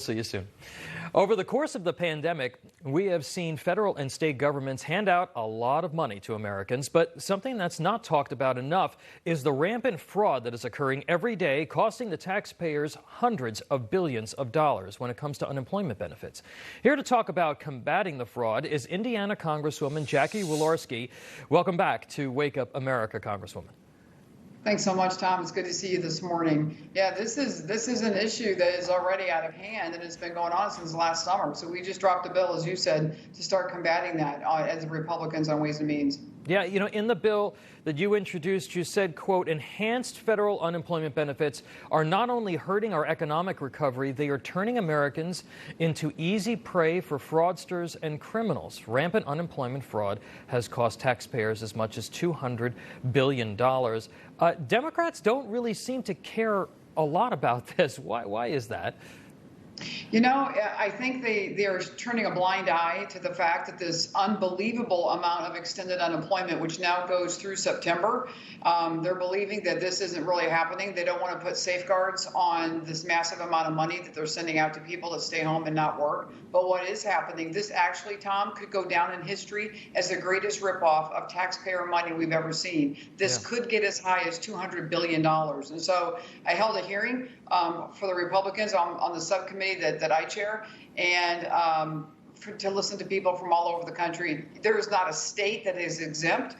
See you soon. Over the course of the pandemic, we have seen federal and state governments hand out a lot of money to Americans, but something that's not talked about enough is the rampant fraud that is occurring every day, costing the taxpayers hundreds of billions of dollars when it comes to unemployment benefits. Here to talk about combating the fraud is Indiana Congresswoman Jackie Walorski. Welcome back to Wake Up America, Congresswoman. Thanks so much, Tom. It's good to see you this morning. Yeah, this is an issue that is already out of hand, and it's been going on since last summer. So we just dropped a bill, as you said, to start combating that as Republicans on Ways and Means. Yeah, you know, in the bill that you introduced, you said, quote, enhanced federal unemployment benefits are not only hurting our economic recovery, they are turning Americans into easy prey for fraudsters and criminals. Rampant unemployment fraud has cost taxpayers as much as $200 billion. Democrats don't really seem to care a lot about this. Why is that? You know, I think they are turning a blind eye to the fact that this unbelievable amount of extended unemployment, which now goes through September, they're believing that this isn't really happening. They don't want to put safeguards on this massive amount of money that they're sending out to people to stay home and not work. But what is happening, this actually, Tom, could go down in history as the greatest ripoff of taxpayer money we've ever seen. This could get as high as $200 billion. And so I held a hearing for the Republicans on the subcommittee that I chair, and to listen to people from all over the country. There is not a state that is exempt.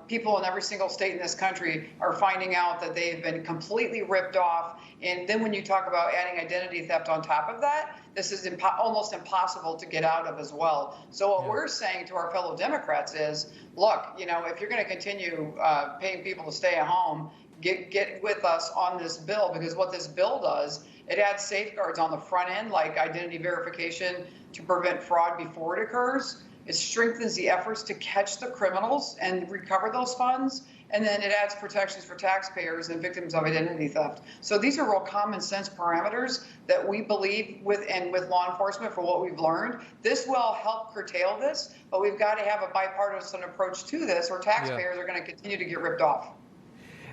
People in every single state in this country are finding out that they've been completely ripped off. And then when you talk about adding identity theft on top of that, this is almost impossible to get out of as well. So what we're saying to our fellow Democrats is, look, you know, if you're going to continue paying people to stay at home, get with us on this bill, because what this bill does, it adds safeguards on the front end, like identity verification to prevent fraud before it occurs. It strengthens the efforts to catch the criminals and recover those funds. And then it adds protections for taxpayers and victims of identity theft. So these are real common sense parameters that we believe with law enforcement, for what we've learned. This will help curtail this, but we've got to have a bipartisan approach to this, or taxpayers are going to continue to get ripped off.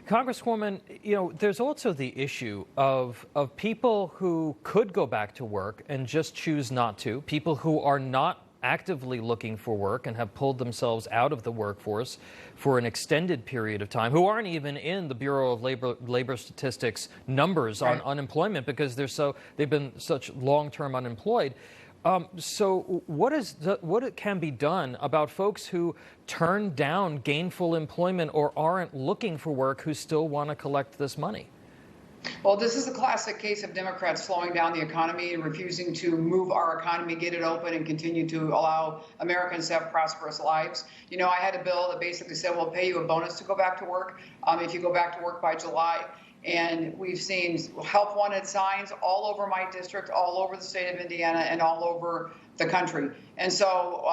Congresswoman, you know, there's also the issue of people who could go back to work and just choose not to, people who are not actively looking for work and have pulled themselves out of the workforce for an extended period of time, who aren't even in the Bureau of Labor Statistics numbers on unemployment because they've been such long-term unemployed. So what can be done about folks who turn down gainful employment or aren't looking for work, who still want to collect this money? Well, this is a classic case of Democrats slowing down the economy and refusing to move our economy, get it open, and continue to allow Americans to have prosperous lives. You know, I had a bill that basically said we'll pay you a bonus to go back to work if you go back to work by July. And we've seen help wanted signs all over my district, all over the state of Indiana, and all over the country. And so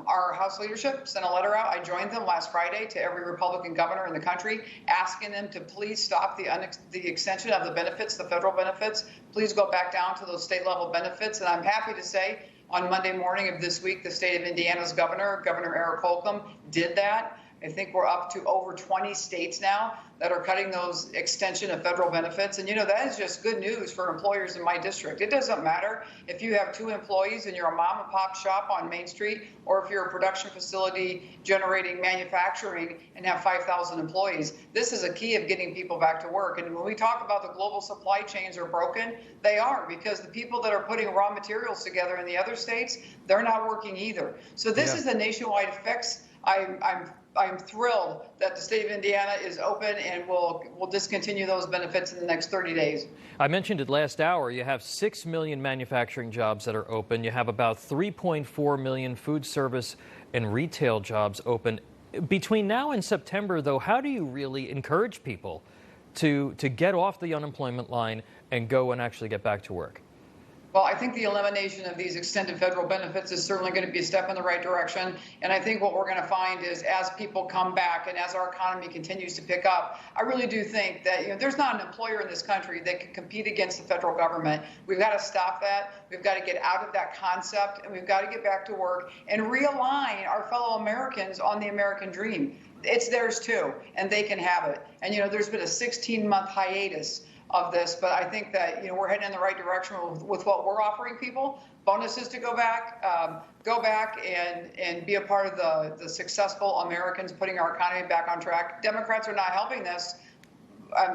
our House leadership sent a letter out. I joined them last Friday to every Republican governor in the country, asking them to please stop the extension of the benefits, the federal benefits. Please go back down to those state level benefits. And I'm happy to say on Monday morning of this week, the state of Indiana's Governor Eric Holcomb, did that. I think we're up to over 20 states now that are cutting those extension of federal benefits. And, you know, that is just good news for employers in my district. It doesn't matter if you have 2 employees and you're a mom and pop shop on Main Street, or if you're a production facility generating manufacturing and have 5,000 employees. This is a key of getting people back to work. And when we talk about the global supply chains are broken, they are, because the people that are putting raw materials together in the other states, they're not working either. So this is a nationwide fix. I'm thrilled that the state of Indiana is open and will discontinue those benefits in the next 30 days. I mentioned it last hour. You have 6 million manufacturing jobs that are open. You have about 3.4 million food service and retail jobs open. Between now and September, though, how do you really encourage people to get off the unemployment line and go and actually get back to work? Well, I think the elimination of these extended federal benefits is certainly going to be a step in the right direction. And I think what we're going to find is, as people come back and as our economy continues to pick up, I really do think that, you know, there's not an employer in this country that can compete against the federal government. We've got to stop that. We've got to get out of that concept, and we've got to get back to work and realign our fellow Americans on the American dream. It's theirs too, and they can have it. And, you know, there's been a 16-month hiatus of this, but I think that we're heading in the right direction with what we're offering people. Bonuses to go back and be a part of the successful Americans putting our economy back on track. Democrats are not helping this.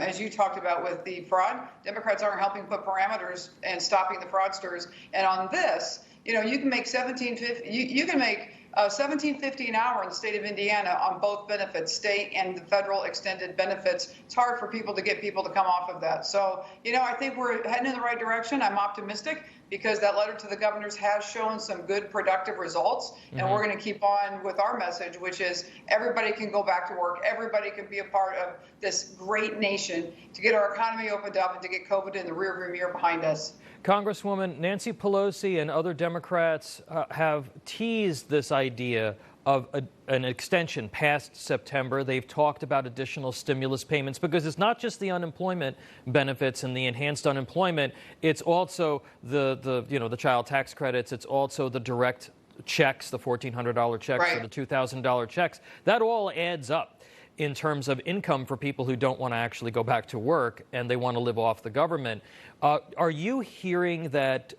As you talked about with the fraud, Democrats aren't helping put parameters and stopping the fraudsters. And on this, you can make $17.50. You can make $17.50 an hour in the state of Indiana on both benefits, state and the federal extended benefits. It's hard for people to get people to come off of that. So, I think we're heading in the right direction. I'm optimistic because that letter to the governors has shown some good, productive results. Mm-hmm. And we're going to keep on with our message, which is everybody can go back to work. Everybody can be a part of this great nation to get our economy opened up and to get COVID in the rearview mirror behind us. Congresswoman, Nancy Pelosi and other Democrats have teased this idea of an extension past September. They've talked about additional stimulus payments because it's not just the unemployment benefits and the enhanced unemployment. It's also the child tax credits. It's also the direct checks, the $1,400 checks right. or the $2,000 checks. That all adds up in terms of income for people who don't want to actually go back to work and they want to live off the government. Are you hearing that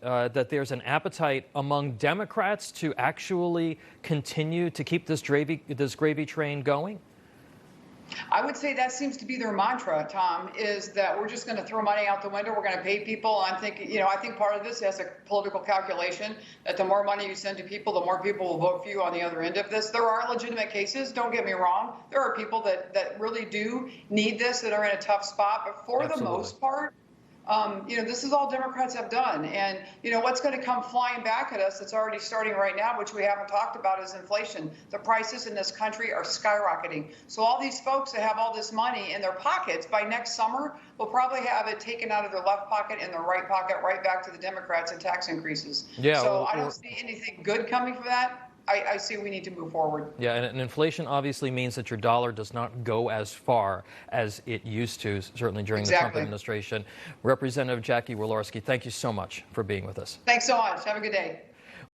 there's an appetite among Democrats to actually continue to keep this gravy train going? I would say that seems to be their mantra, Tom, is that we're just going to throw money out the window. We're going to pay people. I'm thinking, I think part of this has a political calculation that the more money you send to people, the more people will vote for you on the other end of this. There are legitimate cases. Don't get me wrong. There are people that really do need this, that are in a tough spot. But for Absolutely. the most part, this is all Democrats have done. And, what's going to come flying back at us that's already starting right now, which we haven't talked about, is inflation. The prices in this country are skyrocketing. So all these folks that have all this money in their pockets by next summer will probably have it taken out of their left pocket and their right pocket right back to the Democrats in tax increases. Yeah, so I don't see anything good coming from that. I see we need to move forward. Yeah, and inflation obviously means that your dollar does not go as far as it used to, certainly during the Trump administration. Representative Jackie Walorski, thank you so much for being with us. Thanks so much. Have a good day.